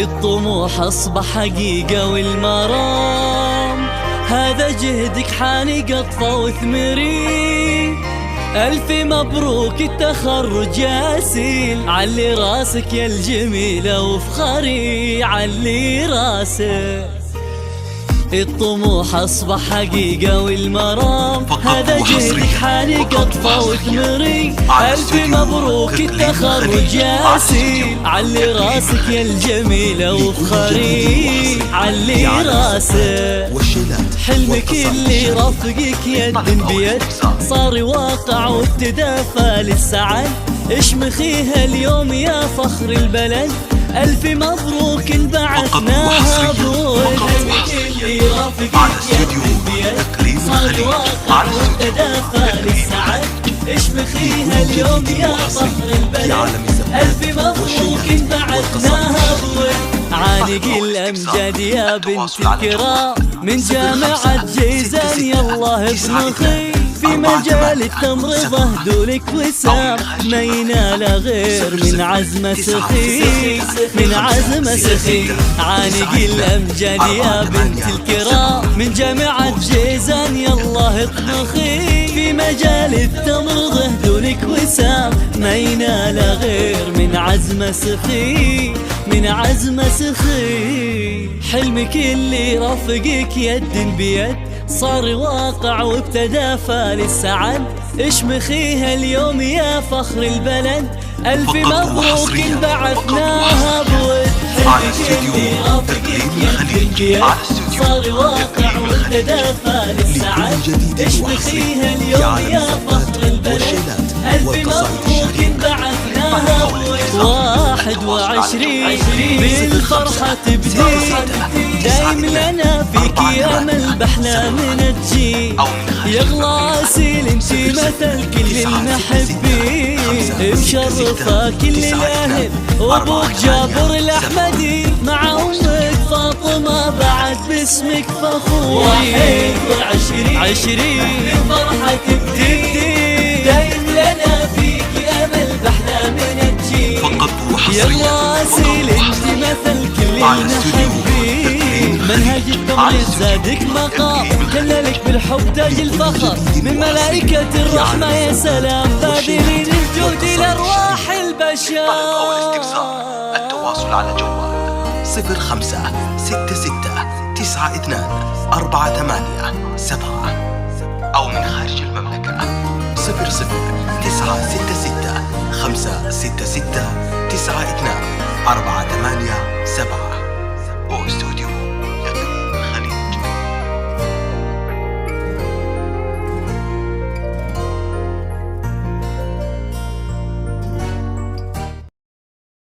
الطموح أصبح حقيقة والمرام هذا جهدك حاني قطفة وثمري. ألف مبروك التخرج يا أسيل، علي راسك يا الجميلة وفخري علي راسك. الطموح أصبح حقيقة والمرام هذا جهدك حاني قطفة وثمري. ألف مبروك التخرج يا أسيل، علي راسك يا الجميلة وفخري علي راسك. حلمك اللي رافقك يد بيد صار واقع وابتدى للسعد. اشمخيها اليوم يا فخر البلد، ألف مبروك انبعثناها بود. حلمك اللي رافقك يد بيد صار واقع وابتدى للسعد. اشمخيها اليوم يا فخر البلد، ألف مبروك انبعثناها بود. عانق الأمجاد يا بنت الكرام من جامعة جيزان، يالله افرخي في مجال التمرضة دولك وسام. ما ينال غير من عزمة سخي، من عزمة سخي. عانق الأمجاد يا بنت الكرام من جامعة جيزان، يالله اطبخي في مجال التمرضة دولك وسام. ما ينال غير من عزمة سخي، من عزمة سخي. حلمك اللي رافقك يد بيد صار واقع وابتدى للسعد. اشمخيها اليوم يا فخر البلد، ألف مبروك انبعثناها بود. حلمك اللي رافقك يد بيد صار واقع وابتدى للسعد. اشمخيها اليوم يا فخر البلد، ألف مبروك انبعثناها بود. 21 بالفرحة تبدي، دايم لنا فيك يا من بأحلامنا تجي. يغلى أسيل انتي مثل كل المحبين، مشرفة كل الأهل وابوك جابر الأحمدي مع أمك فاطمة بعد باسمك فخور. 21 بالفرحة تبدي، دايم لنا فيك أمل بأحلامنا تجي. يلا أسيل انت مثل كل المحبين، منهج التمريض زادك مقام، كللك بالحب تاج الفخر من ملائكة الرحمة. يا سلام بادلين الجهد لأرواح البشر. أو الاستفسار التواصل على جوال 0566924877 أو من خارج المملكة 00966 566 92 48 7.